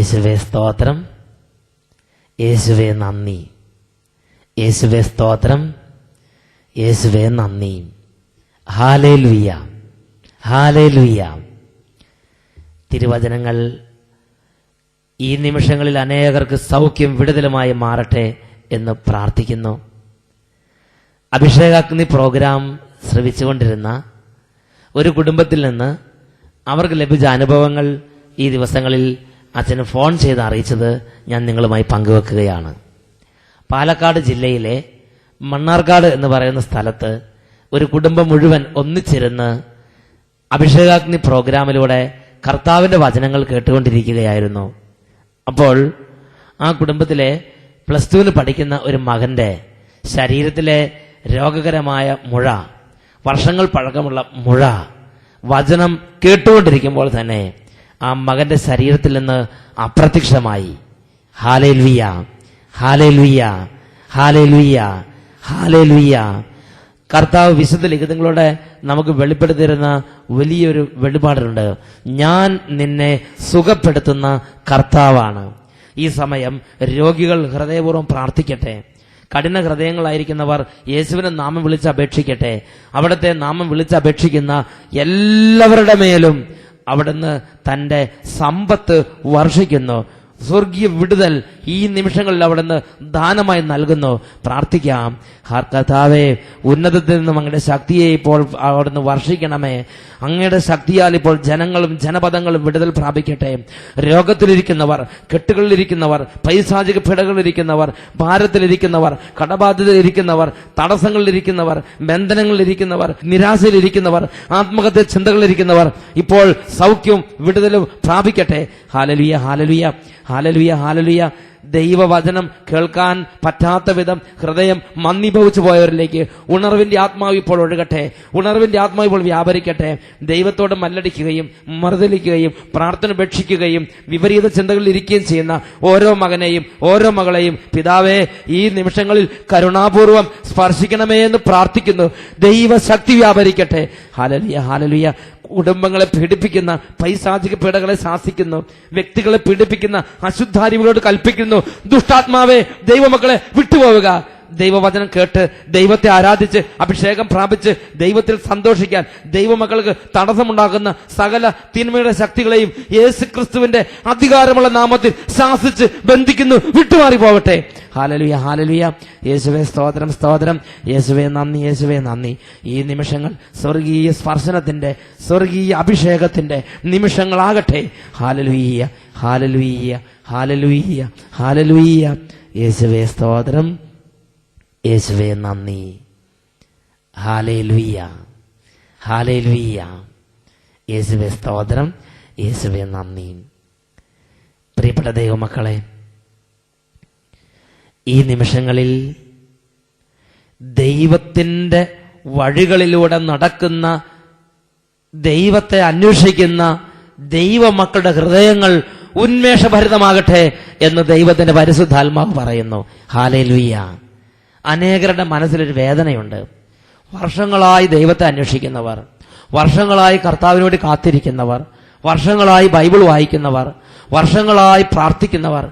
യേശുവേ സ്തോത്രം, യേശുവേ നന്ദി, യേശുവേ സ്തോത്രം, യേശുവേ നന്ദി. Hallelujah, hallelujah. തിരുവചനങ്ങൾ ഈ നിമിഷങ്ങളിൽ അനേകർക്ക് സൗഖ്യം വിടുതലുമായി മാറട്ടെ എന്ന് പ്രാർത്ഥിക്കുന്നു. അഭിഷേകാഗ്നി പ്രോഗ്രാം ശ്രവിച്ചുകൊണ്ടിരുന്ന ഒരു കുടുംബത്തിൽ നിന്ന് അവർക്ക് ലഭിച്ച അനുഭവങ്ങൾ ഈ ദിവസങ്ങളിൽ അച്ഛന് ഫോൺ ചെയ്ത് അറിയിച്ചത് ഞാൻ നിങ്ങളുമായി പങ്കുവെക്കുകയാണ്. പാലക്കാട് ജില്ലയിലെ മണ്ണാർക്കാട് എന്ന് പറയുന്ന സ്ഥലത്ത് ഒരു കുടുംബം മുഴുവൻ ഒന്നിച്ചിരുന്ന് അഭിഷേകാഗ്നി പ്രോഗ്രാമിലൂടെ കർത്താവിന്റെ വചനങ്ങൾ കേട്ടുകൊണ്ടിരിക്കുകയായിരുന്നു. അപ്പോൾ ആ കുടുംബത്തിലെ +2 പഠിക്കുന്ന ഒരു മകന്റെ ശരീരത്തിലെ രോഗകരമായ മുഴ, വർഷങ്ങൾ പഴക്കമുള്ള മുഴ, വചനം കേട്ടുകൊണ്ടിരിക്കുമ്പോൾ തന്നെ ആ മകന്റെ ശരീരത്തിൽ നിന്ന് അപ്രത്യക്ഷമായി. Hallelujah, hallelujah, hallelujah, hallelujah. കർത്താവ് വിശുദ്ധ ലിഖിതങ്ങളോടെ നമുക്ക് വെളിപ്പെടുത്തിയിരുന്ന വലിയൊരു വെളിപാടുണ്ട്. ഞാൻ നിന്നെ സുഖപ്പെടുത്തുന്ന കർത്താവാണ്. ഈ സമയം രോഗികൾ ഹൃദയപൂർവ്വം പ്രാർത്ഥിക്കട്ടെ. കഠിന ഹൃദയങ്ങളായിരിക്കുന്നവർ യേശുവിനെ നാമം വിളിച്ച് അപേക്ഷിക്കട്ടെ. അവിടുത്തെ നാമം വിളിച്ച് അപേക്ഷിക്കുന്ന എല്ലാവരുടെ മേലും അവിടുന്ന് തന്റെ സമ്പത്ത് വർഷിക്കുന്നു. സ്വർഗീയ വിടുതൽ ഈ നിമിഷങ്ങളിൽ അവിടുന്ന് ദാനമായി നൽകുന്നു. പ്രാർത്ഥിക്കാം. കർത്താവേ, ഉന്നതത്തിൽ നിന്നും അങ്ങയുടെ ശക്തിയെ ഇപ്പോൾ അവിടുന്ന് വർഷിക്കണമേ. അങ്ങയുടെ ശക്തിയാൽ ഇപ്പോൾ ജനങ്ങളും ജനപദങ്ങളും വിടുതൽ പ്രാപിക്കട്ടെ. രോഗത്തിലിരിക്കുന്നവർ, കെട്ടുകളിലിരിക്കുന്നവർ, പൈശാചിക പിടകളിലിരിക്കുന്നവർ, ഭാരത്തിലിരിക്കുന്നവർ, കടബാധ്യതയിലിരിക്കുന്നവർ, തടസ്സങ്ങളിലിരിക്കുന്നവർ, ബന്ധനങ്ങളിലിരിക്കുന്നവർ, നിരാശയിലിരിക്കുന്നവർ, ആത്മഹത്യ ചിന്തകളിലിരിക്കുന്നവർ ഇപ്പോൾ സൗഖ്യവും വിടുതലും പ്രാപിക്കട്ടെ. Hallelujah, hallelujah, hallelujah, hallelujah. ദൈവവചനം കേൾക്കാൻ പറ്റാത്ത വിധം ഹൃദയം മന്ദീഭവിച്ചു പോയവരിലേക്ക് ഉണർവിന്റെ ആത്മാവ് ഇപ്പോൾ ഒഴുകട്ടെ. ഉണർവിന്റെ ആത്മാവ് ഇപ്പോൾ വ്യാപരിക്കട്ടെ. ദൈവത്തോട് മല്ലടിക്കുകയും മറുതലിക്കുകയും പ്രാർത്ഥന ഉപേക്ഷിക്കുകയും വിപരീത ചിന്തകളിൽ ഇരിക്കുകയും ചെയ്യുന്ന ഓരോ മകനെയും ഓരോ മകളെയും പിതാവേ, ഈ നിമിഷങ്ങളിൽ കരുണാപൂർവം സ്പർശിക്കണമേ എന്ന് പ്രാർത്ഥിക്കുന്നു. ദൈവശക്തി വ്യാപരിക്കട്ടെ. Hallelujah, hallelujah. കുടുംബങ്ങളെ പീഡിപ്പിക്കുന്ന പൈശാചിക പീഡകളെ ശാസിക്കുന്നു. വ്യക്തികളെ പീഡിപ്പിക്കുന്ന അശുദ്ധാരികളോട് കൽപ്പിക്കുന്നു, ദുഷ്ടാത്മാവേ, ദൈവമക്കളെ വിട്ടുപോവുക. ദൈവവചനം കേട്ട് ദൈവത്തെ ആരാധിച്ച് അഭിഷേകം പ്രാപിച്ച് ദൈവത്തിൽ സന്തോഷിക്കാൻ ദൈവമക്കൾക്ക് തടസ്സമുണ്ടാക്കുന്ന സകല തിന്മയുടെ ശക്തികളെയും യേശുക്രിസ്തുവിന്റെ അധികാരമുള്ള നാമത്തിൽ ശാസിച്ച് ബന്ധിക്കുന്നു. വിട്ടുമാറി പോവട്ടെ. Hallelujah, hallelujah. യേശുവേ സ്തോത്രം, സ്തോത്രം. യേശുവേ നന്ദി, യേശുവേ നന്ദി. ഈ നിമിഷങ്ങൾ സ്വർഗീയ സ്പർശനത്തിന്റെ, സ്വർഗീയ അഭിഷേകത്തിന്റെ നിമിഷങ്ങളാകട്ടെ. Hallelujah, hallelujah, hallelujah, hallelujah. യേശുവേ സ്തോത്രം, യേശുവേ നന്ദി. Hallelujah, hallelujah. യേശുവേ സ്തോത്രം, യേശുവേ നന്ദി. പ്രിയപ്പെട്ട ദൈവമക്കളെ, ഈ നിമിഷങ്ങളിൽ ദൈവത്തിന്റെ വഴികളിലൂടെ നടക്കുന്ന, ദൈവത്തെ അന്വേഷിക്കുന്ന ദൈവമക്കളുടെ ഹൃദയങ്ങൾ ഉന്മേഷഭരിതമാകട്ടെ എന്ന് ദൈവത്തിന്റെ പരിശുദ്ധാത്മാവ് പറയുന്നു. ഹല്ലേലൂയ. അനേകരുടെ മനസ്സിലൊരു വേദനയുണ്ട്. വർഷങ്ങളായി ദൈവത്തെ അന്വേഷിക്കുന്നവർ, വർഷങ്ങളായി കർത്താവിന് വേണ്ടി കാത്തിരിക്കുന്നവർ, വർഷങ്ങളായി ബൈബിൾ വായിക്കുന്നവർ, വർഷങ്ങളായി പ്രാർത്ഥിക്കുന്നവർ,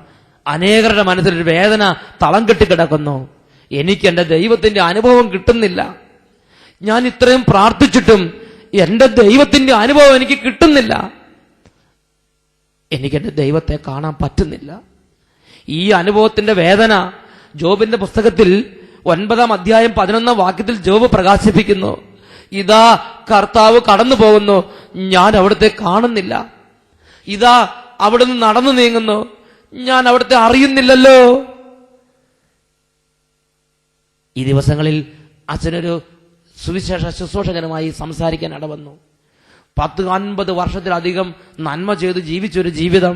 അനേകരുടെ മനസ്സിലൊരു വേദന തളം കെട്ടിക്കിടക്കുന്നു. എനിക്ക് എന്റെ ദൈവത്തിന്റെ അനുഭവം കിട്ടുന്നില്ല. ഞാൻ ഇത്രയും പ്രാർത്ഥിച്ചിട്ടും എന്റെ ദൈവത്തിന്റെ അനുഭവം എനിക്ക് കിട്ടുന്നില്ല. എനിക്കെന്റെ ദൈവത്തെ കാണാൻ പറ്റുന്നില്ല. ഈ അനുഭവത്തിന്റെ വേദന ജോബിന്റെ പുസ്തകത്തിൽ 9-ാം അധ്യായം 11-ാം വാക്യത്തിൽ ജോബ് പ്രകാശിപ്പിക്കുന്നു. ഇതാ കർത്താവ് കടന്നു പോകുന്നു, ഞാൻ അവിടുത്തെ കാണുന്നില്ല. ഇതാ അവിടുന്ന് നടന്നു നീങ്ങുന്നു, ഞാൻ അവിടുത്തെ അറിയുന്നില്ലല്ലോ. ഈ ദിവസങ്ങളിൽ അച്ഛനൊരു സുവിശേഷ ശുശ്രൂഷകനുമായി സംസാരിക്കാൻ ഇടവന്നു. 10-50 വർഷത്തിലധികം നന്മ ചെയ്ത് ജീവിച്ചൊരു ജീവിതം,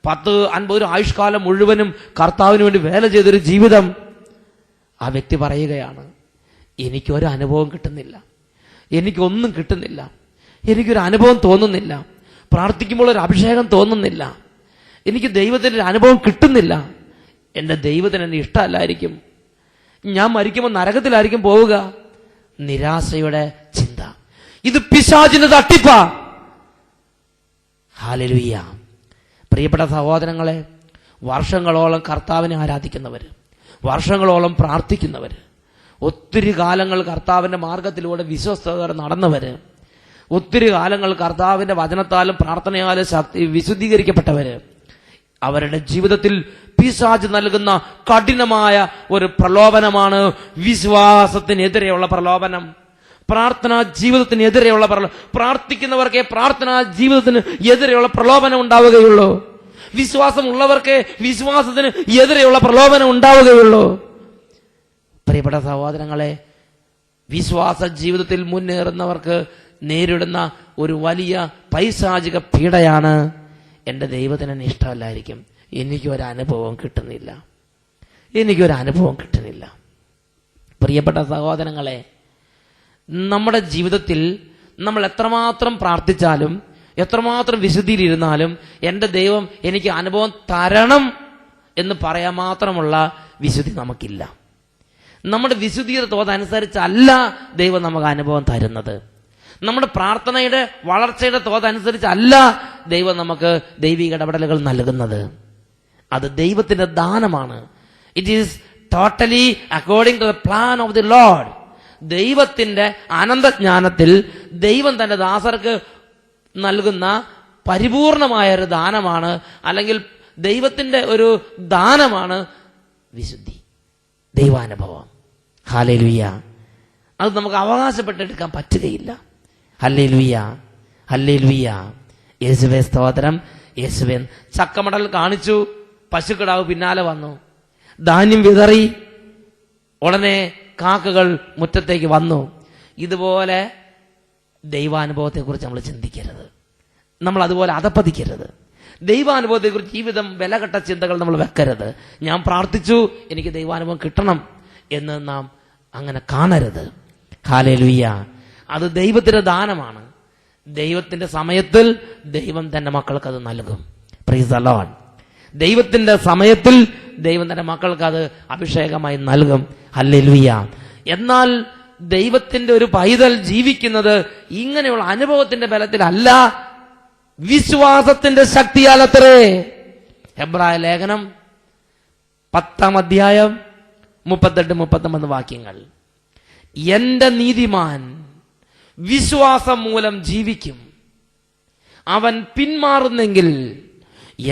10-50 ആയുഷ്കാലം മുഴുവനും കർത്താവിന് വേണ്ടി വേല ചെയ്തൊരു ജീവിതം. ആ വ്യക്തി പറയുകയാണ്, എനിക്കൊരു അനുഭവം കിട്ടുന്നില്ല, എനിക്കൊന്നും കിട്ടുന്നില്ല, എനിക്കൊരു അനുഭവം തോന്നുന്നില്ല, പ്രാർത്ഥിക്കുമ്പോൾ ഒരു അഭിഷേകം തോന്നുന്നില്ല, എനിക്ക് ദൈവത്തിന്റെ ഒരു അനുഭവം കിട്ടുന്നില്ല. എന്റെ ദൈവത്തിന് എന്നെ ഇഷ്ടമല്ലായിരിക്കും, ഞാൻ മരിക്കുമ്പോൾ നരകത്തിലായിരിക്കും പോവുക. നിരാശയുടെ ചിന്ത. ഇത് പിശാചിന്റെ തട്ടിപ്പാ. ഹല്ലേലൂയ. പ്രിയപ്പെട്ട സഹോദരങ്ങളെ, വർഷങ്ങളോളം കർത്താവിനെ ആരാധിക്കുന്നവർ, വർഷങ്ങളോളം പ്രാർത്ഥിക്കുന്നവർ, ഒത്തിരി കാലങ്ങൾ കർത്താവിന്റെ മാർഗത്തിലൂടെ വിശ്വസ്തയോടെ നടന്നവര്, ഒത്തിരി കാലങ്ങൾ കർത്താവിന്റെ വചനത്താലും പ്രാർത്ഥനയാലും വിശുദ്ധീകരിക്കപ്പെട്ടവര്, അവരുടെ ജീവിതത്തിൽ പിശാച് നൽകുന്ന കഠിനമായ ഒരു പ്രലോഭനമാണ് വിശ്വാസത്തിനെതിരെയുള്ള പ്രലോഭനം. പ്രാർത്ഥനാ ജീവിതത്തിനെതിരെയുള്ള പ്രാർത്ഥിക്കുന്നവർക്കേ പ്രാർത്ഥനാ ജീവിതത്തിന് എതിരെയുള്ള പ്രലോഭനം ഉണ്ടാവുകയുള്ളൂ. വിശ്വാസമുള്ളവർക്ക് വിശ്വാസത്തിന് എതിരെയുള്ള പ്രലോഭനം ഉണ്ടാവുകയുള്ളൂ. പ്രിയപ്പെട്ട സഹോദരങ്ങളെ, വിശ്വാസ ജീവിതത്തിൽ മുന്നേറുന്നവർക്ക് നേരിടുന്ന ഒരു വലിയ പൈശാചിക പീഡയാണ് എൻ്റെ ദൈവത്തിന് ഇഷ്ടമല്ലായിരിക്കും, എനിക്കൊരനുഭവം കിട്ടുന്നില്ല, എനിക്കൊരനുഭവം കിട്ടുന്നില്ല. പ്രിയപ്പെട്ട സഹോദരങ്ങളെ, നമ്മുടെ ജീവിതത്തിൽ നമ്മൾ എത്രമാത്രം പ്രാർത്ഥിച്ചാലും എത്രമാത്രം വിശുദ്ധിയിലിരുന്നാലും എൻ്റെ ദൈവം എനിക്ക് അനുഭവം തരണം എന്ന് പറയാൻ മാത്രമുള്ള വിശുദ്ധി നമുക്കില്ല. നമ്മുടെ വിശുദ്ധിയുടെ തോതനുസരിച്ചല്ല ദൈവം നമുക്ക് അനുഭവം തരുന്നത്. നമ്മുടെ പ്രാർത്ഥനയുടെ വളർച്ചയുടെ തോതനുസരിച്ചല്ല ദൈവം നമുക്ക് ദൈവിക ഇടപെടലുകൾ നൽകുന്നത്. അത് ദൈവത്തിന്റെ ദാനമാണ്. It is totally according to the plan of the Lord. ദൈവത്തിന്റെ അനന്തജ്ഞാനത്തിൽ ദൈവം തന്റെ ദാസർക്ക് നൽകുന്ന പരിപൂർണമായ ഒരു ദാനമാണ്, അല്ലെങ്കിൽ ദൈവത്തിന്റെ ഒരു ദാനമാണ് വിശുദ്ധി, ദൈവാനുഭവം. ഹല്ലേലൂയ. അത് നമുക്ക് അവകാശപ്പെട്ടെടുക്കാൻ പറ്റുകയില്ല. Hallelujah, hallelujah. യേശുവേ സ്തോത്രം, യേശുവേ. ചക്കമടൽ കാണിച്ചു, പശുക്കിടാവ് പിന്നാലെ വന്നു, ധാന്യം വിതറി, ഉടനെ കാക്കകൾ മുറ്റത്തേക്ക് വന്നു. ഇതുപോലെ ദൈവാനുഭവത്തെക്കുറിച്ച് നമ്മൾ ചിന്തിക്കരുത്, നമ്മൾ അതുപോലെ അധപ്പതിക്കരുത്. ദൈവാനുഭവത്തെക്കുറിച്ച് ജീവിതം വിലകെട്ട ചിന്തകൾ നമ്മൾ വെക്കരുത്. ഞാൻ പ്രാർത്ഥിച്ചു, എനിക്ക് ദൈവാനുഭവം കിട്ടണം എന്ന് നാം അങ്ങനെ കാണരുത്. ഹല്ലേലൂയ. അത് ദൈവത്തിന്റെ ദാനമാണ്. ദൈവത്തിന്റെ സമയത്തിൽ ദൈവം തന്റെ മക്കൾക്ക് അത് നൽകും. Price the Lord. ദൈവത്തിന്റെ സമയത്തിൽ ദൈവം തന്റെ മക്കൾക്ക് അത് അഭിഷേകമായി നൽകും. ഹല്ലേലൂയ. എന്നാൽ ദൈവത്തിന്റെ ഒരു പൈതൽ ജീവിക്കുന്നത് ഇങ്ങനെയുള്ള അനുഭവത്തിന്റെ ബലത്തിലല്ല, വിശ്വാസത്തിന്റെ ശക്തിയാലത്രേ. ഹെബ്രായ ലേഖനം 10-ാം അധ്യായം 38-39 വാക്യങ്ങൾ. എന്റെ നീതിമാൻ വിശ്വാസം മൂലം ജീവിക്കും, അവൻ പിന്മാറുന്നെങ്കിൽ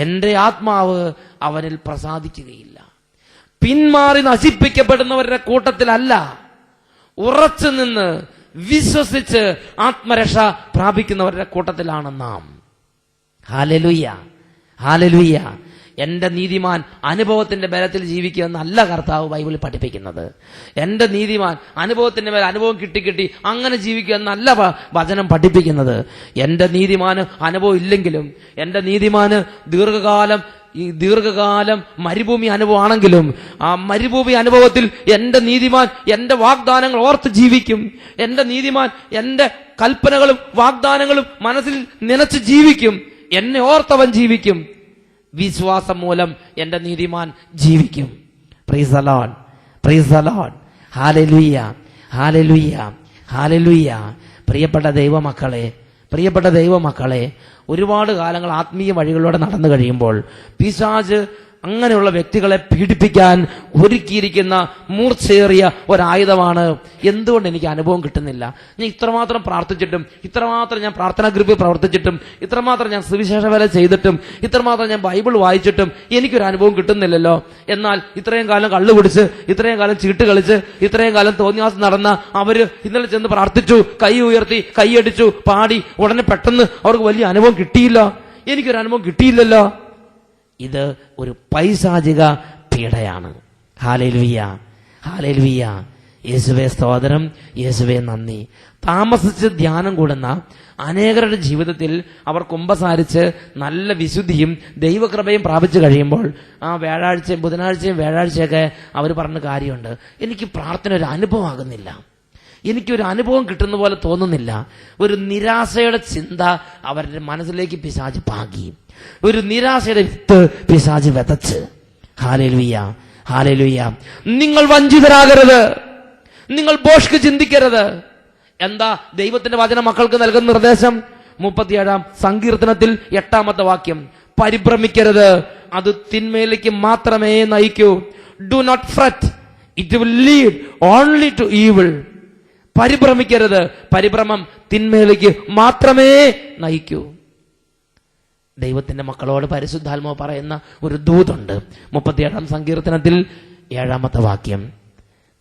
എന്റെ ആത്മാവ് അവനിൽ പ്രസാദിക്കുകയില്ല. പിന്മാറി നശിപ്പിക്കപ്പെടുന്നവരുടെ കൂട്ടത്തിലല്ല, ഉറച്ചു നിന്ന് വിശ്വസിച്ച് ആത്മരക്ഷ പ്രാപിക്കുന്നവരുടെ കൂട്ടത്തിലാണ് നാം. Hallelujah, hallelujah. എന്റെ നീതിമാൻ അനുഭവത്തിന്റെ ബലത്തിൽ ജീവിക്കുക എന്നല്ല കർത്താവ് ബൈബിളിൽ പഠിപ്പിക്കുന്നത്. എന്റെ നീതിമാൻ അനുഭവത്തിന്റെ മേൽ അനുഭവം കിട്ടി അങ്ങനെ ജീവിക്കുക എന്നല്ല വചനം പഠിപ്പിക്കുന്നത്. എന്റെ നീതിമാന് അനുഭവം ഇല്ലെങ്കിലും, എന്റെ നീതിമാന് ദീർഘകാലം മരുഭൂമി അനുഭവമാണെങ്കിലും, ആ മരുഭൂമി അനുഭവത്തിൽ എന്റെ നീതിമാൻ എന്റെ വാഗ്ദാനങ്ങൾ ഓർത്ത് ജീവിക്കും. എന്റെ നീതിമാൻ എന്റെ കൽപ്പനകളും വാഗ്ദാനങ്ങളും മനസ്സിൽ നനച്ച് ജീവിക്കും. എന്നെ ഓർത്തവൻ ജീവിക്കും. വിശ്വാസം മൂലം എന്റെ നീതിമാൻ ജീവിക്കും. Price the Lord, price the Lord. Hallelujah, hallelujah, hallelujah. പ്രിയപ്പെട്ട ദൈവമക്കളെ, ഒരുപാട് കാലങ്ങൾ ആത്മീയ വഴികളിലൂടെ നടന്നു കഴിയുമ്പോൾ പിശാച് അങ്ങനെയുള്ള വ്യക്തികളെ പീഡിപ്പിക്കാൻ ഒരുക്കിയിരിക്കുന്ന മൂർച്ചയേറിയ ഒരായുധമാണ് എന്തുകൊണ്ട് എനിക്ക് അനുഭവം കിട്ടുന്നില്ല, ഞാൻ ഇത്രമാത്രം പ്രാർത്ഥിച്ചിട്ടും, ഇത്രമാത്രം ഞാൻ പ്രാർത്ഥനാ ഗ്രൂപ്പിൽ പ്രവർത്തിച്ചിട്ടും, ഇത്രമാത്രം ഞാൻ സുവിശേഷ വേല ചെയ്തിട്ടും, ഇത്രമാത്രം ഞാൻ ബൈബിൾ വായിച്ചിട്ടും എനിക്കൊരു അനുഭവം കിട്ടുന്നില്ലല്ലോ. എന്നാൽ ഇത്രയും കാലം കള്ളു കുടിച്ച്, ഇത്രയും കാലം ചീട്ട് കളിച്ച്, ഇത്രയും കാലം തോന്നിയാസം നടന്ന അവര് ഇന്നലെ ചെന്ന് പ്രാർത്ഥിച്ചു, കൈ ഉയർത്തി, കൈയടിച്ചു, പാടി, ഉടനെ പെട്ടെന്ന് അവർക്ക് വലിയ അനുഭവം കിട്ടിയില്ല, എനിക്കൊരു അനുഭവം കിട്ടിയില്ലല്ലോ. ഇത് ഒരു പൈശാചിക പീഡയാണ്. Hallelujah, hallelujah. യേശുവേ സ്തോത്രം, യേശുവേ നന്ദി. താമസിച്ച് ധ്യാനം കൂടുന്ന അനേകരുടെ ജീവിതത്തിൽ അവർ കുമ്പസാരിച്ച് നല്ല വിശുദ്ധിയും ദൈവകൃപയും പ്രാപിച്ചു കഴിയുമ്പോൾ ആ വ്യാഴാഴ്ചയും ബുധനാഴ്ചയും വ്യാഴാഴ്ചയൊക്കെ അവർ പറഞ്ഞ കാര്യമുണ്ട്, എനിക്ക് പ്രാർത്ഥന ഒരു അനുഭവമാകുന്നില്ല, എനിക്കൊരു അനുഭവം കിട്ടുന്ന പോലെ തോന്നുന്നില്ല. ഒരു നിരാശയുടെ ചിന്ത അവരുടെ മനസ്സിലേക്ക് പിശാച് പാകി, ഒരു നിരാശയുടെ വിത്ത് പിശാച് വിതച്ച്. Hallelujah, hallelujah. നിങ്ങൾ വഞ്ചിതരാകരുത്, നിങ്ങൾ ഭോഷ്ക് ചിന്തിക്കരുത്. എന്താ ദൈവത്തിന്റെ വചന മക്കൾക്ക് നൽകുന്ന നിർദ്ദേശം? 37-ാം സങ്കീർത്തനത്തിൽ 8-ാമത്തെ വാക്യം, പരിഭ്രമിക്കരുത്, അത് തിന്മയിലേക്ക് മാത്രമേ നയിക്കൂ. Do not fret, it will lead only to evil. പരിഭ്രമിക്കരുത്, പരിഭ്രമം തിന്മയിലേക്ക് മാത്രമേ നയിക്കൂ. ദൈവത്തിന്റെ മക്കളോട് പരിശുദ്ധാത്മാവ് പറയുന്ന ഒരു ദൂതുണ്ട്. 37-ാം സങ്കീർത്തനത്തിൽ 7-ാമത്തെ വാക്യം,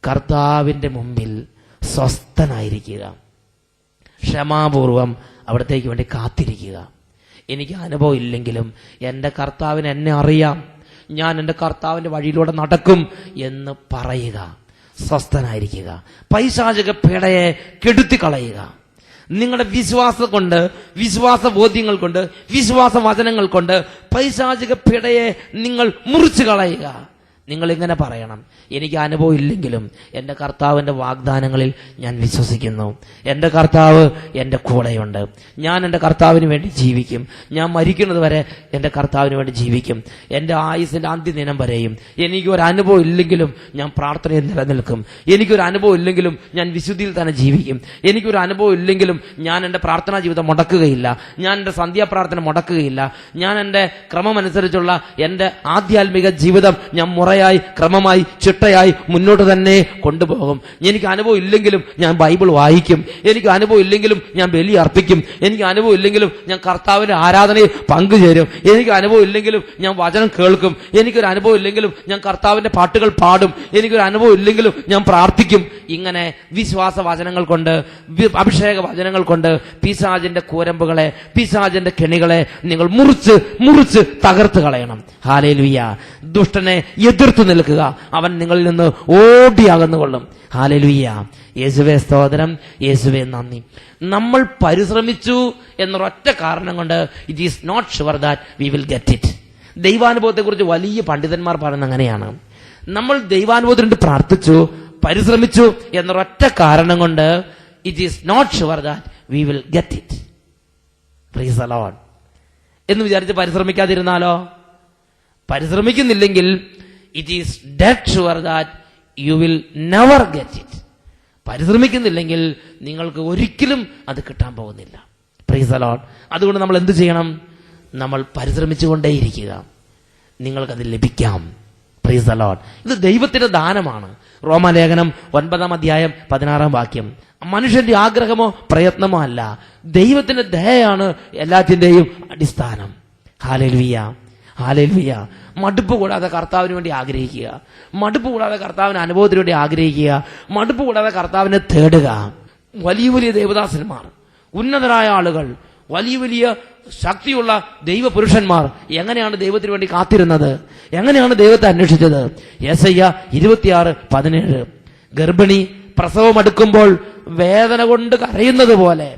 കർത്താവിന്റെ മുമ്പിൽ സ്വസ്ഥനായിരിക്കുക, ക്ഷമാപൂർവം അവിടത്തേക്ക് വേണ്ടി കാത്തിരിക്കുക. എനിക്ക് അനുഭവം ഇല്ലെങ്കിലും എൻ്റെ കർത്താവിന് എന്നെ അറിയാം, ഞാൻ എൻ്റെ കർത്താവിന്റെ വഴിയിലൂടെ നടക്കും എന്ന് പറയുക. സ്വസ്ഥനായിരിക്കുക. പൈശാചിക പീഡയെ കെടുത്തിക്കളയുക. നിങ്ങളുടെ വിശ്വാസം കൊണ്ട്, വിശ്വാസ ബോധ്യങ്ങൾ കൊണ്ട്, വിശ്വാസ വചനങ്ങൾ കൊണ്ട് പൈശാചിക പീഡയെ നിങ്ങൾ മുറിച്ചു കളയുക. നിങ്ങൾ ഇങ്ങനെ പറയണം, എനിക്ക് അനുഭവം ഇല്ലെങ്കിലും എൻ്റെ കർത്താവിൻ്റെ വാഗ്ദാനങ്ങളിൽ ഞാൻ വിശ്വസിക്കുന്നു. എൻ്റെ കർത്താവ് എൻ്റെ കൂടെയുണ്ട്. ഞാൻ എൻ്റെ കർത്താവിന് വേണ്ടി ജീവിക്കും. ഞാൻ മരിക്കുന്നത് വരെ എൻ്റെ കർത്താവിന് വേണ്ടി ജീവിക്കും. എൻ്റെ ആയുസിൻ്റെ അന്ത്യദിനം വരെയും എനിക്കൊരു അനുഭവം ഇല്ലെങ്കിലും ഞാൻ പ്രാർത്ഥനയിൽ നിലനിൽക്കും. എനിക്കൊരു അനുഭവം ഇല്ലെങ്കിലും ഞാൻ വിശുദ്ധിയിൽ തന്നെ ജീവിക്കും. എനിക്കൊരു അനുഭവം ഇല്ലെങ്കിലും ഞാൻ എൻ്റെ പ്രാർത്ഥനാ ജീവിതം മുടക്കുകയില്ല. ഞാൻ എൻ്റെ സന്ധ്യാപ്രാർത്ഥന മുടക്കുകയില്ല. ഞാൻ എൻ്റെ ക്രമമനുസരിച്ചുള്ള എൻ്റെ ആധ്യാത്മിക ജീവിതം ഞാൻ ക്രമമായി ചിട്ടയായി മുന്നോട്ട് തന്നെ കൊണ്ടുപോകും. എനിക്ക് അനുഭവം ഇല്ലെങ്കിലും ഞാൻ ബൈബിൾ വായിക്കും. എനിക്ക് അനുഭവം ഇല്ലെങ്കിലും ഞാൻ ബലി അർപ്പിക്കും. എനിക്ക് അനുഭവം ഇല്ലെങ്കിലും ഞാൻ കർത്താവിന്റെ ആരാധനയിൽ പങ്കുചേരും. എനിക്ക് അനുഭവം ഇല്ലെങ്കിലും ഞാൻ വചനം കേൾക്കും. എനിക്കൊരു അനുഭവം ഇല്ലെങ്കിലും ഞാൻ കർത്താവിന്റെ പാട്ടുകൾ പാടും. എനിക്കൊരു അനുഭവം ഇല്ലെങ്കിലും ഞാൻ പ്രാർത്ഥിക്കും. ഇങ്ങനെ വിശ്വാസ വചനങ്ങൾ കൊണ്ട്, അഭിഷേക വചനങ്ങൾ കൊണ്ട് പിശാചിന്റെ കൂരമ്പുകളെ, പിശാചിന്റെ കെണികളെ നിങ്ങൾ മുറിച്ച് തകർത്ത് കളയണം. ഹല്ലേലൂയ. ദുഷ്ടനെ എതിർത്തു നിൽക്കുക, അവൻ നിങ്ങളിൽ നിന്ന് ഓടിയാകുന്നുകൊള്ളും. ഹല്ലേലൂയ. യേശുവേ സ്തോത്രം, യേശുവേ നന്ദി. നമ്മൾ പരിശ്രമിച്ചു എന്നൊരൊറ്റ കാരണം കൊണ്ട് it is not sure that we will get it. ദൈവാനുഭവത്തെ കുറിച്ച് വലിയ പണ്ഡിതന്മാർ പറയുന്നത് അങ്ങനെയാണ്. നമ്മൾ ദൈവാനുഭവത്തിന് പ്രാർത്ഥിച്ചു, പരിശ്രമിച്ചു എന്നൊരൊറ്റ കാരണം കൊണ്ട് it is not sure that we will get it. Praise the Lord എന്ന് വിചാരിച്ച് പരിശ്രമിക്കാതിരുന്നാലോ? പരിശ്രമിക്കുന്നില്ലെങ്കിൽ it is dead sure that you will never get it. പരിശ്രമിക്കുന്നില്ലെങ്കിൽ നിങ്ങൾക്ക് ഒരിക്കലും അത് കിട്ടാൻ പോകുന്നില്ല. Praise the Lord. അതുകൊണ്ട് നമ്മൾ എന്ത് ചെയ്യണം? നമ്മൾ പരിശ്രമിച്ചുകൊണ്ടേയിരിക്കുക. നിങ്ങൾക്കത് ലഭിക്കാം. Price the Lord. ഇത് ദൈവത്തിന്റെ ദാനമാണ്. റോമാലേഖനം 9-ാം അധ്യായം 16-ാം വാക്യം. മനുഷ്യന്റെ ആഗ്രഹമോ പ്രയത്നമോ അല്ല, ദൈവത്തിന്റെ ദയയാണ് എല്ലാത്തിന്റെയും അടിസ്ഥാനം. Hallelujah, hallelujah. മടുപ്പ് കൂടാതെ കർത്താവിന് വേണ്ടി ആഗ്രഹിക്കുക. മടുപ്പ് കൂടാതെ കർത്താവിന് അനുഭവത്തിന് വേണ്ടി ആഗ്രഹിക്കുക. മടുപ്പ് കൂടാതെ കർത്താവിനെ തേടുക. വലിയ വലിയ ദേവദാസന്മാർ, ഉന്നതരായ ആളുകൾ, വലിയ വലിയ ശക്തിയുള്ള ദൈവപുരുഷന്മാർ എങ്ങനെയാണ് ദൈവത്തിന് വേണ്ടി കാത്തിരുന്നത്? എങ്ങനെയാണ് ദൈവത്തെ അന്വേഷിച്ചത്? യെശയ്യാ 26:17. ഗർഭിണി പ്രസവമെടുക്കുമ്പോൾ വേദന കൊണ്ട് കരയുന്നത് പോലെ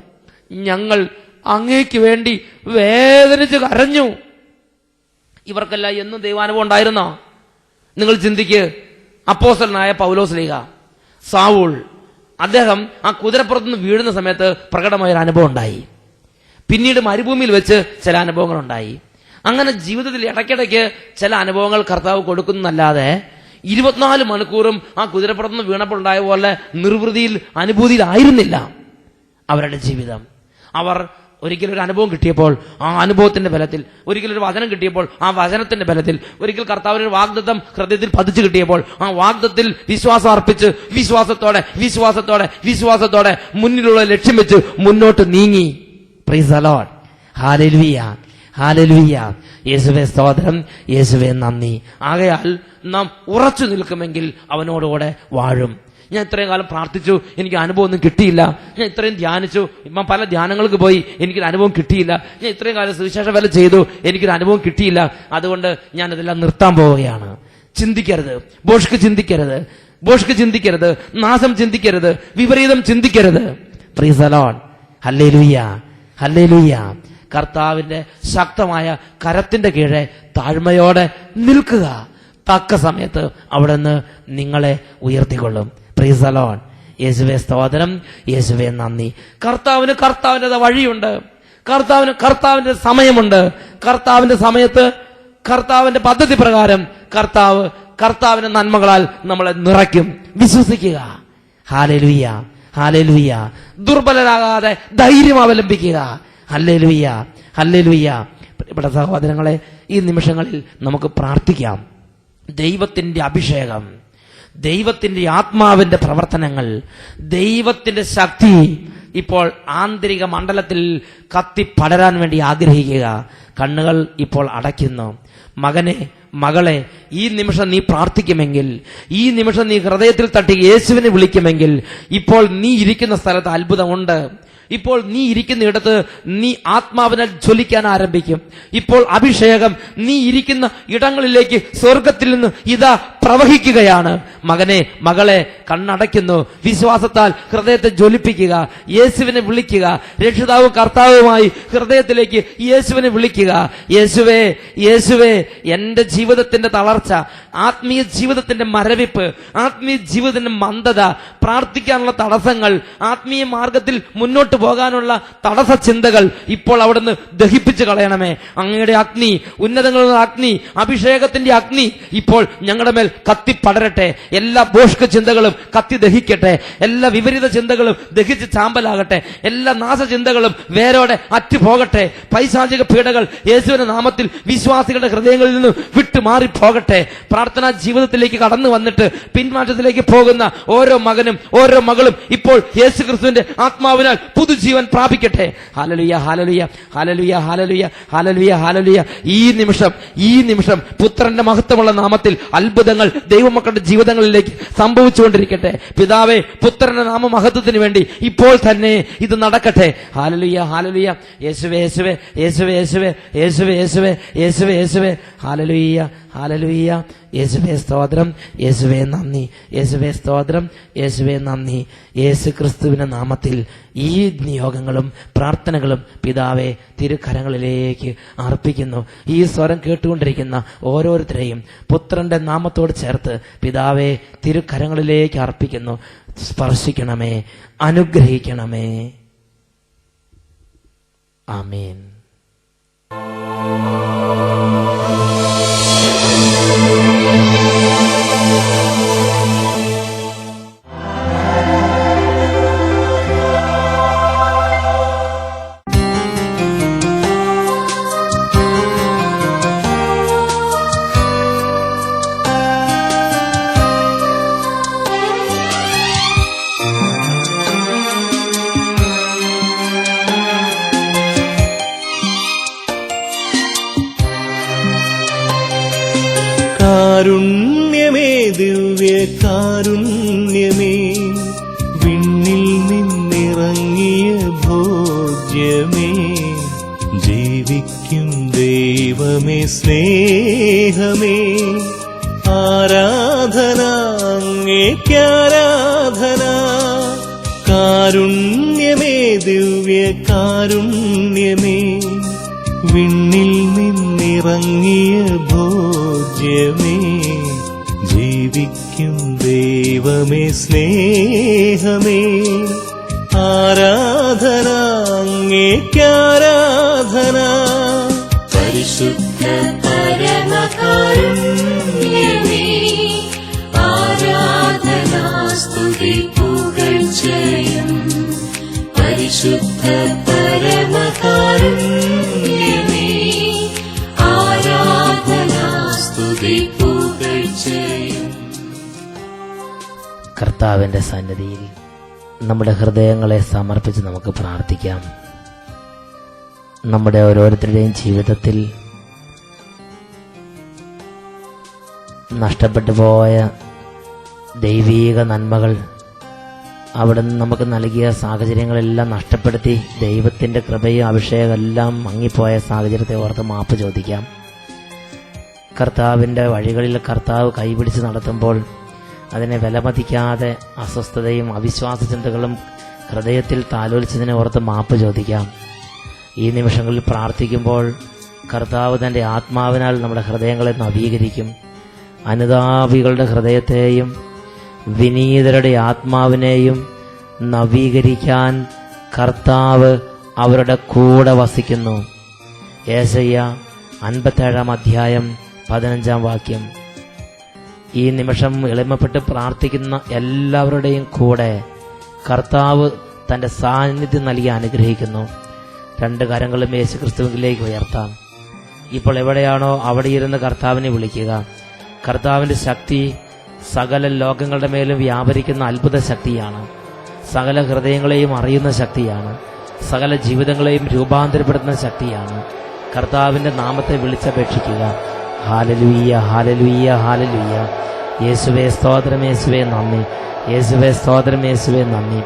ഞങ്ങൾ അങ്ങേക്ക് വേണ്ടി വേദനിച്ച് കരഞ്ഞു. ഇവർക്കെല്ലാം എന്നും ദൈവാനുഭവം ഉണ്ടായിരുന്നോ? നിങ്ങൾ ചിന്തിക്ക്. അപ്പോസ്തലനായ പൗലോസ്ലീഹ, സാവൂൾ, അദ്ദേഹം ആ കുതിരപ്പുറത്തുനിന്ന് വീഴുന്ന സമയത്ത് പ്രകടമായൊരു അനുഭവം ഉണ്ടായി. പിന്നീട് മരുഭൂമിയിൽ വെച്ച് ചില അനുഭവങ്ങൾ ഉണ്ടായി. അങ്ങനെ ജീവിതത്തിൽ ഇടയ്ക്കിടയ്ക്ക് ചില അനുഭവങ്ങൾ കർത്താവ് കൊടുക്കുന്നല്ലാതെ 24 മണിക്കൂറും ആ കുതിരപ്പുറത്തുനിന്ന് വീണപ്പോൾ ഉണ്ടായ പോലെ നിർവൃതിയിൽ, അനുഭൂതിയിലായിരുന്നില്ല അവരുടെ ജീവിതം. അവർ ഒരിക്കലും ഒരു അനുഭവം കിട്ടിയപ്പോൾ ആ അനുഭവത്തിന്റെ ബലത്തിൽ, ഒരിക്കലൊരു വചനം കിട്ടിയപ്പോൾ ആ വചനത്തിന്റെ ബലത്തിൽ, ഒരിക്കൽ കർത്താവിന് ഒരു വാഗ്ദത്തം ഹൃദയത്തിൽ പതിച്ചു കിട്ടിയപ്പോൾ ആ വാഗ്ദത്തിൽ വിശ്വാസം അർപ്പിച്ച് വിശ്വാസത്തോടെ മുന്നിലുള്ള ലക്ഷ്യം വെച്ച് മുന്നോട്ട് നീങ്ങി. Price the Lord. Hallelujah, hallelujah. യേശുവേ സ്തോത്രം, യേശുവേ നന്ദി. ആകയാൽ നാം ഉറച്ചു നിൽക്കുമെങ്കിൽ അവനോടുകൂടെ വാഴും. ഞാൻ ഇത്രയും കാലം പ്രാർത്ഥിച്ചു, എനിക്ക് അനുഭവം ഒന്നും കിട്ടിയില്ല. ഞാൻ ഇത്രയും ധ്യാനിച്ചു, ഇപ്പം പല ധ്യാനങ്ങൾക്ക് പോയി, എനിക്കൊരു അനുഭവം കിട്ടിയില്ല. ഞാൻ ഇത്രയും കാലം സുവിശേഷ വേല ചെയ്തു, എനിക്കൊരു അനുഭവം കിട്ടിയില്ല. അതുകൊണ്ട് ഞാൻ ഇതെല്ലാം നിർത്താൻ പോവുകയാണ്. ചിന്തിക്കരുത്, ബോഷ്ക്ക് ചിന്തിക്കരുത്, നാശം ചിന്തിക്കരുത്, വിപരീതം ചിന്തിക്കരുത്. Price the Lord. Hallelujah, hallelujah. കർത്താവിന്റെ ശക്തമായ കരത്തിന്റെ കീഴെ താഴ്മയോടെ നിൽക്കുക. തക്ക സമയത്ത് അവിടെ നിന്ന് നിങ്ങളെ ഉയർത്തിക്കൊള്ളും. Price the Lord. യേശുവേ സ്തോത്രം, യേശുവേ നന്ദി. കർത്താവിന്റെ വഴിയുണ്ട്. കർത്താവിന്റെ സമയമുണ്ട്. കർത്താവിന്റെ സമയത്ത്, കർത്താവിന്റെ പദ്ധതി പ്രകാരം കർത്താവിന്റെ നന്മകളാൽ നമ്മളെ നിറയ്ക്കും. വിശ്വസിക്കുക. Hallelujah, hallelujah. ദുർബലരാകാതെ ധൈര്യം അവലംബിക്കുക. Hallelujah, hallelujah. ഇവിടെ സഹോദരങ്ങളെ, ഈ നിമിഷങ്ങളിൽ നമുക്ക് പ്രാർത്ഥിക്കാം. ദൈവത്തിന്റെ അഭിഷേകം, ദൈവത്തിന്റെ ആത്മാവിന്റെ പ്രവർത്തനങ്ങൾ, ദൈവത്തിന്റെ ശക്തി ഇപ്പോൾ ആന്തരിക മണ്ഡലത്തിൽ കത്തി പടരാൻ വേണ്ടി ആഗ്രഹിക്കുക. കണ്ണുകൾ ഇപ്പോൾ അടയ്ക്കുന്നു. മകനെ, മകളെ, ഈ നിമിഷം നീ പ്രാർത്ഥിക്കുമെങ്കിൽ, ഈ നിമിഷം നീ ഹൃദയത്തിൽ തട്ടി യേശുവിനെ വിളിക്കുമെങ്കിൽ, ഇപ്പോൾ നീ ഇരിക്കുന്ന സ്ഥലത്ത് അത്ഭുതമുണ്ട്. ഇപ്പോൾ നീ ഇരിക്കുന്നിടത്ത് നീ ആത്മാവിനാൽ ജ്വലിക്കാൻ ആരംഭിക്കും. ഇപ്പോൾ അഭിഷേകം നീ ഇരിക്കുന്ന ഇടങ്ങളിലേക്ക് സ്വർഗത്തിൽ നിന്ന് ഇതാ പ്രവഹിക്കുകയാണ്. മകനെ, മകളെ, കണ്ണടയ്ക്കുന്നു. വിശ്വാസത്താൽ ഹൃദയത്തെ ജ്വലിപ്പിക്കുക. യേശുവിനെ വിളിക്കുക. രക്ഷിതാവും കർത്താവുമായി ഹൃദയത്തിലേക്ക് യേശുവിനെ വിളിക്കുക. യേശുവേ, യേശുവേ, എന്റെ ജീവിതത്തിന്റെ തളർച്ച, ആത്മീയ ജീവിതത്തിന്റെ മരവിപ്പ്, ആത്മീയ ജീവിതത്തിന്റെ മന്ദത, പ്രാർത്ഥിക്കാനുള്ള തടസ്സങ്ങൾ, ആത്മീയ മാർഗത്തിൽ മുന്നോട്ട് പോകാനുള്ള തടസ്സ ചിന്തകൾ ഇപ്പോൾ അവിടുന്ന് ദഹിപ്പിച്ചു കളയണമേ. അങ്ങയുടെ അഗ്നി, ഉന്നതങ്ങളുടെ അഗ്നി, അഭിഷേകത്തിന്റെ അഗ്നി ഇപ്പോൾ ഞങ്ങളുടെ മേൽ കത്തി പടരട്ടെ. എല്ലാ ബോഷ്ക ചിന്തകളും കത്തി ദഹിക്കട്ടെ. എല്ലാ വിപരീത ചിന്തകളും ദഹിച്ച് ചാമ്പലാകട്ടെ. എല്ലാ നാശചിന്തകളും വേരോടെ അറ്റുപോകട്ടെ. പൈശാചിക പീഡകൾ യേശുവിന്റെ നാമത്തിൽ വിശ്വാസികളുടെ ഹൃദയങ്ങളിൽ നിന്ന് വിട്ടുമാറി പോകട്ടെ. പ്രാർത്ഥനാ ജീവിതത്തിലേക്ക് കടന്നു വന്നിട്ട് പിന്മാറ്റത്തിലേക്ക് പോകുന്ന ഓരോ മകനും ഓരോ മകളും ഇപ്പോൾ യേശു ക്രിസ്തുവിന്റെ ആത്മാവിനാൽ പുതുജീവൻ പ്രാപിക്കട്ടെ. Hallelujah, hallelujah, hallelujah, hallelujah, hallelujah, hallelujah. ഈ നിമിഷം പുത്രന്റെ മഹത്വമുള്ള നാമത്തിൽ അത്ഭുതങ്ങൾ ദൈവമക്കളുടെ ജീവിതങ്ങളിലേക്ക് സംഭവിച്ചുകൊണ്ടിരിക്കട്ടെ. പിതാവേ, പുത്രന്റെ നാമമഹത്വത്തിന് വേണ്ടി ഇപ്പോൾ തന്നെ ഇത് നടക്കട്ടെ. Hallelujah, hallelujah. യേശുവേ, യേശുവേ, യേശുവേ, യേശുവേ, യേശുവേ, യേശുവേ, യേശുവേ, യേശുവേ. Hallelujah, hallelujah. യേശുവേ സ്തോത്രം, യേശുവേ നന്ദി, യേശുവേ സ്തോത്രം, യേശുവേ നന്ദി. യേശു ക്രിസ്തുവിന്റെ നാമത്തിൽ ഈ നിയോഗങ്ങളും പ്രാർത്ഥനകളും പിതാവെ തിരുക്കരങ്ങളിലേക്ക് അർപ്പിക്കുന്നു. ഈ സ്വരം കേട്ടുകൊണ്ടിരിക്കുന്ന ഓരോരുത്തരെയും പുത്രന്റെ നാമത്തോട് ചേർത്ത് പിതാവെ തിരുക്കരങ്ങളിലേക്ക് അർപ്പിക്കുന്നു. സ്പർശിക്കണമേ, അനുഗ്രഹിക്കണമേ. ആമേൻ. കാരുണ്യമേ, ദിവ്യ കാരുണ്യമേ, വിണ്ണിൽ നിന്നിറങ്ങിയ ഭോജ്യമേ, ജീവിക്കും ദൈവമേ, സ്നേഹമേ, ആരാധന അങ്ങേക്കാരാധന. കാരുണ്യമേ, ദിവ്യ കാരുണ്യമേ, വിണ്ണിൽ നിന്നിറങ്ങിയ ഭോജ്യമേ, ജീവിക്കും ദൈവമേ, സ്നേഹമേ, ആരാധന അങ്ങേക്കാരാധന. പരിശുദ്ധ പരമകാരുണ്യമേ, ആരാധന സ്തുതി പുകഴ്ചയും. പരിശുദ്ധ പരമകാരുണ്യമേ, ആരാധന സ്തുതി പുകഴ്ചയും. കർത്താവിന്റെ സന്നിധിയിൽ നമ്മുടെ ഹൃദയങ്ങളെ സമർപ്പിച്ച് നമുക്ക് പ്രാർത്ഥിക്കാം. നമ്മുടെ ഓരോരുത്തരുടെയും ജീവിതത്തിൽ നഷ്ടപ്പെട്ടു പോയ ദൈവീക നന്മകൾ, അവിടുന്ന് നമുക്ക് നൽകിയ സാഹചര്യങ്ങളെല്ലാം നഷ്ടപ്പെടുത്തി ദൈവത്തിൻ്റെ കൃപയും അഭിഷേകമെല്ലാം മങ്ങിപ്പോയ സാഹചര്യത്തെ ഓർത്ത് മാപ്പ് ചോദിക്കാം. കർത്താവിൻ്റെ വഴികളിൽ കർത്താവ് കൈപിടിച്ച് നടത്തുമ്പോൾ അതിനെ വിലമതിക്കാതെ അസ്വസ്ഥതയും അവിശ്വാസ ചിന്തകളും ഹൃദയത്തിൽ താലോലിച്ചതിനെ ഓർത്ത് മാപ്പ് ചോദിക്കാം. ഈ നിമിഷങ്ങളിൽ പ്രാർത്ഥിക്കുമ്പോൾ കർത്താവ് തൻ്റെ ആത്മാവിനാൽ നമ്മുടെ ഹൃദയങ്ങളെ നവീകരിക്കും. അനുതാപികളുടെ ഹൃദയത്തെയും വിനീതരുടെ ആത്മാവിനെയും നവീകരിക്കാൻ കർത്താവ് അവരുടെ കൂടെ വസിക്കുന്നു. യേശയ്യ 57:15 ഈ നിമിഷം എളിമപ്പെട്ട് പ്രാർത്ഥിക്കുന്ന എല്ലാവരുടെയും കൂടെ കർത്താവ് തൻ്റെ സാന്നിധ്യം നൽകി അനുഗ്രഹിക്കുന്നു. രണ്ട് കരങ്ങളും യേശു ക്രിസ്തുവിലേക്ക് ഉയർത്താം. ഇപ്പോൾ എവിടെയാണോ അവിടെ ഇരുന്ന് കർത്താവിനെ വിളിക്കുക. കർത്താവിന്റെ ശക്തി സകല ലോകങ്ങളുടെ മേലും വ്യാപരിക്കുന്ന അത്ഭുത ശക്തിയാണ്. സകല ഹൃദയങ്ങളെയും അറിയുന്ന ശക്തിയാണ്. സകല ജീവിതങ്ങളെയും രൂപാന്തരപ്പെടുത്തുന്ന ശക്തിയാണ്. കർത്താവിന്റെ നാമത്തെ വിളിച്ചപേക്ഷിക്കുക. Hallelujah, hallelujah, hallelujah. യേശുവേ സ്തോത്രം, യേശുവേ നന്ദി, യേശുവേ സ്തോത്രം, യേശുവേ നന്ദി.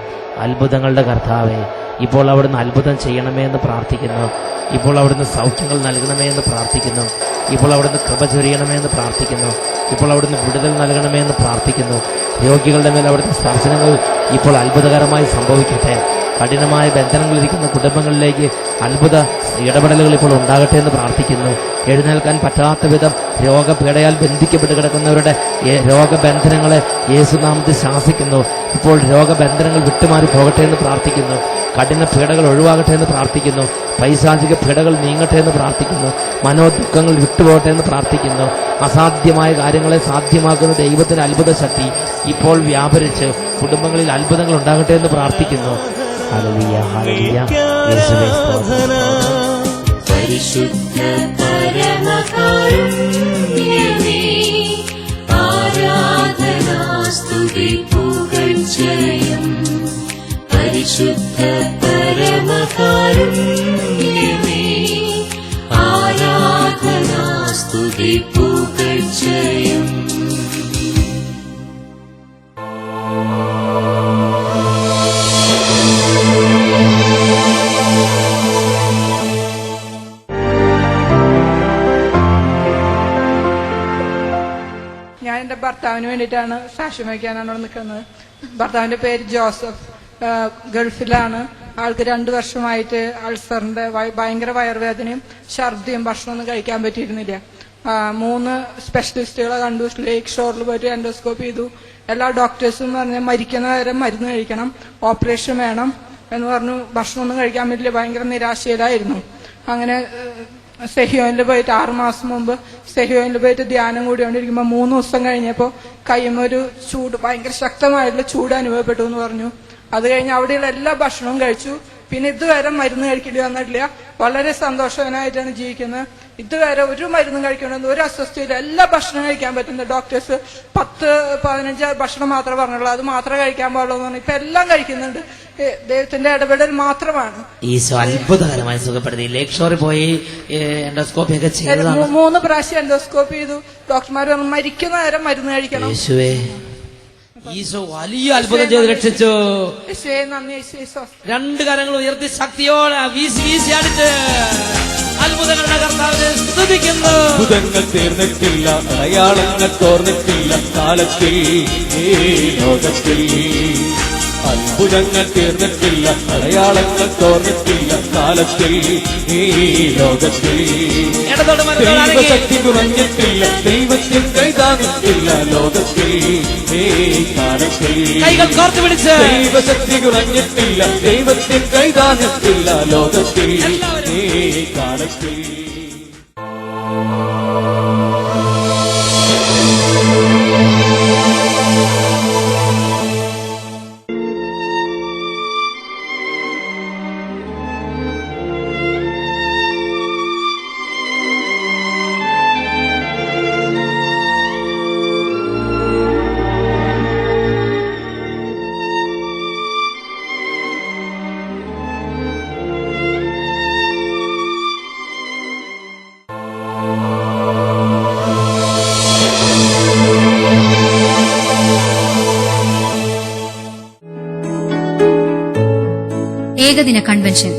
അത്ഭുതങ്ങളുടെ കർത്താവേ, ഇപ്പോൾ അവിടുന്ന് അത്ഭുതം ചെയ്യണമേ എന്ന് പ്രാർത്ഥിക്കുന്നു. ഇപ്പോൾ അവിടുന്ന് സൗഖ്യങ്ങൾ നൽകണമേ എന്ന് പ്രാർത്ഥിക്കുന്നു. ഇപ്പോൾ അവിടുന്ന് കൃപ ചൊരിയണമേ എന്ന് പ്രാർത്ഥിക്കുന്നു. ഇപ്പോൾ അവിടുന്ന് വിടുതൽ നൽകണമേ എന്ന് പ്രാർത്ഥിക്കുന്നു. രോഗികളുടെ മേൽ അവിടുത്തെ സ്പർശനങ്ങൾ ഇപ്പോൾ അത്ഭുതകരമായി സംഭവിക്കട്ടെ. കഠിനമായ ബന്ധനങ്ങളിരിക്കുന്ന കുടുംബങ്ങളിലേക്ക് അത്ഭുത ഇടപെടലുകൾ ഇപ്പോൾ ഉണ്ടാകട്ടെ എന്ന് പ്രാർത്ഥിക്കുന്നു. എഴുന്നേൽക്കാൻ പറ്റാത്ത വിധം രോഗപീഡയാൽ ബന്ധിക്കപ്പെട്ട് കിടക്കുന്നവരുടെ രോഗബന്ധനങ്ങളെ യേശുനാമത്തിൽ ശാസിക്കുന്നു. ഇപ്പോൾ രോഗബന്ധനങ്ങൾ വിട്ടുമാറി പോകട്ടെ എന്ന് പ്രാർത്ഥിക്കുന്നു. കഠിന പീഡകൾ ഒഴിവാകട്ടെ എന്ന് പ്രാർത്ഥിക്കുന്നു. പൈശാചിക പീഡകൾ നീങ്ങട്ടെ എന്ന് പ്രാർത്ഥിക്കുന്നു. മനോദുഃഖങ്ങൾ വിട്ടുപോകട്ടെ എന്ന് പ്രാർത്ഥിക്കുന്നു. അസാധ്യമായ കാര്യങ്ങളെ സാധ്യമാക്കുന്ന ദൈവത്തിന്റെ അത്ഭുത ശക്തി ഇപ്പോൾ വ്യാപരിച്ച് കുടുംബങ്ങളിൽ അത്ഭുതങ്ങൾ ഉണ്ടാകട്ടെ എന്ന് പ്രാർത്ഥിക്കുന്നു. Hallelujah, hallelujah. യേശുവേ സ്തോത്രം. പരിശുദ്ധ പരമകാരുണ്യമേ, ആരാധന സ്തുതി പുകഴ്ചയും. പരിശുദ്ധ പരമകാരുണ്യമേ, ആരാധന സ്തുതി പുകഴ്ചയും. ഞാൻ എൻ്റെ ഭർത്താവിന് വേണ്ടിയിട്ടാണ് സാക്ഷ്യം വയ്ക്കാനാണ് ഇവിടെ നിൽക്കുന്നത്. ഭർത്താവിന്റെ പേര് ജോസഫ്. ഗൾഫിലാണ്. ആൾക്ക് 2 വർഷമായിട്ട് അൾസറിന്റെ ഭയങ്കര വയറുവേദനയും ഛർദിയും, ഭക്ഷണമൊന്നും കഴിക്കാൻ പറ്റിയിരുന്നില്ല. 3 സ്പെഷ്യലിസ്റ്റുകളെ കണ്ടു. ലേക്ക് ഷോറിൽ പോയിട്ട് എൻഡോസ്കോപ്പ് ചെയ്തു. എല്ലാ ഡോക്ടേഴ്സും പറഞ്ഞ് മരിക്കുന്ന വരെ മരുന്ന് കഴിക്കണം, ഓപ്പറേഷൻ വേണം എന്ന് പറഞ്ഞു. ഭക്ഷണമൊന്നും കഴിക്കാൻ പറ്റില്ല. ഭയങ്കര നിരാശയിലായിരുന്നു. അങ്ങനെ സെഹിയോനിൽ പോയിട്ട് 6 മാസം മുമ്പ് സെഹിയോനിൽ പോയിട്ട് ധ്യാനം കൂടിക്കൊണ്ടിരിക്കുമ്പോൾ 3 ദിവസം കഴിഞ്ഞപ്പോൾ കയ്യുമൊരു ചൂട്, ഭയങ്കര ശക്തമായിട്ടുള്ള ചൂട് അനുഭവപ്പെട്ടു എന്ന് പറഞ്ഞു. അത് കഴിഞ്ഞ് അവിടെയുള്ള എല്ലാ ഭക്ഷണവും കഴിച്ചു. പിന്നെ ഇതുവരെ മരുന്ന് കഴിക്കേണ്ടി വന്നിട്ടില്ല. വളരെ സന്തോഷവാനായിട്ടാണ് ജീവിക്കുന്നത്. ഇതുവരെ ഒരു മരുന്നും കഴിക്കണമെന്ന് ഒരു അസ്വസ്ഥയില്ല. എല്ലാ ഭക്ഷണം കഴിക്കാൻ പറ്റുന്ന ഡോക്ടേഴ്സ് 10-15 ഭക്ഷണം മാത്രമേ പറഞ്ഞുള്ളൂ. അത് മാത്രമേ കഴിക്കാൻ പാടുള്ളൂ എന്ന് പറഞ്ഞു. ഇപ്പൊ എല്ലാം കഴിക്കുന്നുണ്ട്. ദൈവത്തിന്റെ ഇടപെടൽ മാത്രമാണ്. ഈശോ അത്ഭുതകരമായി സുഖപ്പെടുത്തി. ലേക്ക് ഷോറിൽ പോയി എൻഡോസ്കോപ്പി ഒക്കെ ചെയ്തതാണ്. 3 പ്രാവശ്യം എൻഡോസ്കോപ്പ് ചെയ്തു. ഡോക്ടർമാർ പറഞ്ഞു മരിക്കുന്ന നേരം മരുന്ന് കഴിക്കണം. യേശുവേ, ഈശോ വലിയ അത്ഭുതം ചെയ്ത് രക്ഷിച്ചു. നന്ദി. 2 കരങ്ങൾ ഉയർത്തി ശക്തിയോടെ വീശി വീശി അടിച്ച് അത്ഭുതങ്ങളുടെ കർത്താവിനെ സ്തുതിക്കുന്നു. അത്ഭുതങ്ങൾ തീർന്നിട്ടില്ല, അടയാളങ്ങൾ തോർന്നിട്ടില്ല കാലത്തിൽ ഈ ലോകത്തിൽ. അത്ഭുതങ്ങൾ തീർന്നിട്ടില്ല, അടയാളങ്ങൾ തോർന്നിട്ടില്ല കാലത്തിൽ ഈ ലോകത്തിൽ. ദൈവശക്തി കുറഞ്ഞിട്ടില്ല, ദൈവത്തിൽ കൈതാങ്ങിട്ടില്ല ലോകത്തിൽ ഈ കാലത്തിൽ. കൈകൾ കോർത്ത് പിടിച്ച് ദൈവശക്തി കുറഞ്ഞിട്ടില്ല, ദൈവത്തിൽ കൈതാങ്ങിട്ടില്ല ലോകത്തിൽ ഈ കാലത്തിൽ. ഏകദിന കൺവെൻഷൻ.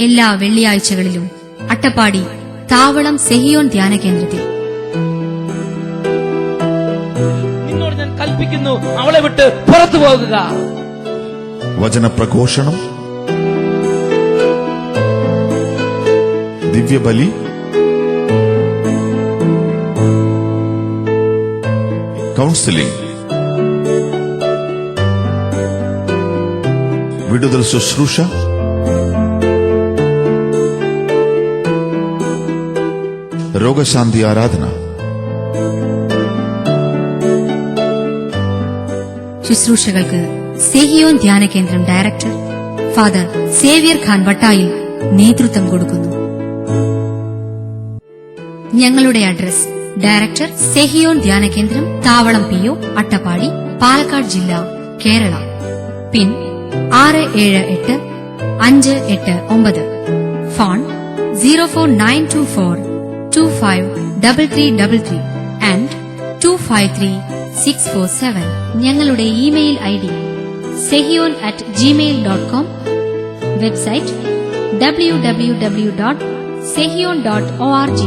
എല്ലാ വെള്ളിയാഴ്ചകളിലും അട്ടപ്പാടി താവളം സെഹിയോൻ ധ്യാന കേന്ദ്രത്തിൽ. നിന്നോട് ഞാൻ കൽപ്പിക്കുന്നു, അവളെ വിട്ട് പുറത്തു പോകുക. വചനപ്രഘോഷണം, ദിവ്യബലി, കൗൺസിലിംഗ്, വിടുതൽ ശുശ്രൂഷ, രോഗശാന്തി ആരാധന. ശുശ്രൂഷകൾക്ക് സെഹിയോൻ ധ്യാന കേന്ദ്രം director father Xavier Khan Vattayil നേതൃത്വം കൊടുക്കുന്നു. ഞങ്ങളുടെ അഡ്രസ്: ഡയറക്ടർ, സെഹിയോൻ ധ്യാന കേന്ദ്രം, താവളം PO, അട്ടപ്പാടി, പാലക്കാട് ജില്ല, കേരള. പിൻ 678-589. Phone 04924253333 and 253647. ഞങ്ങളുടെ email ID sehion@gmail.com. Website www.sehion.org.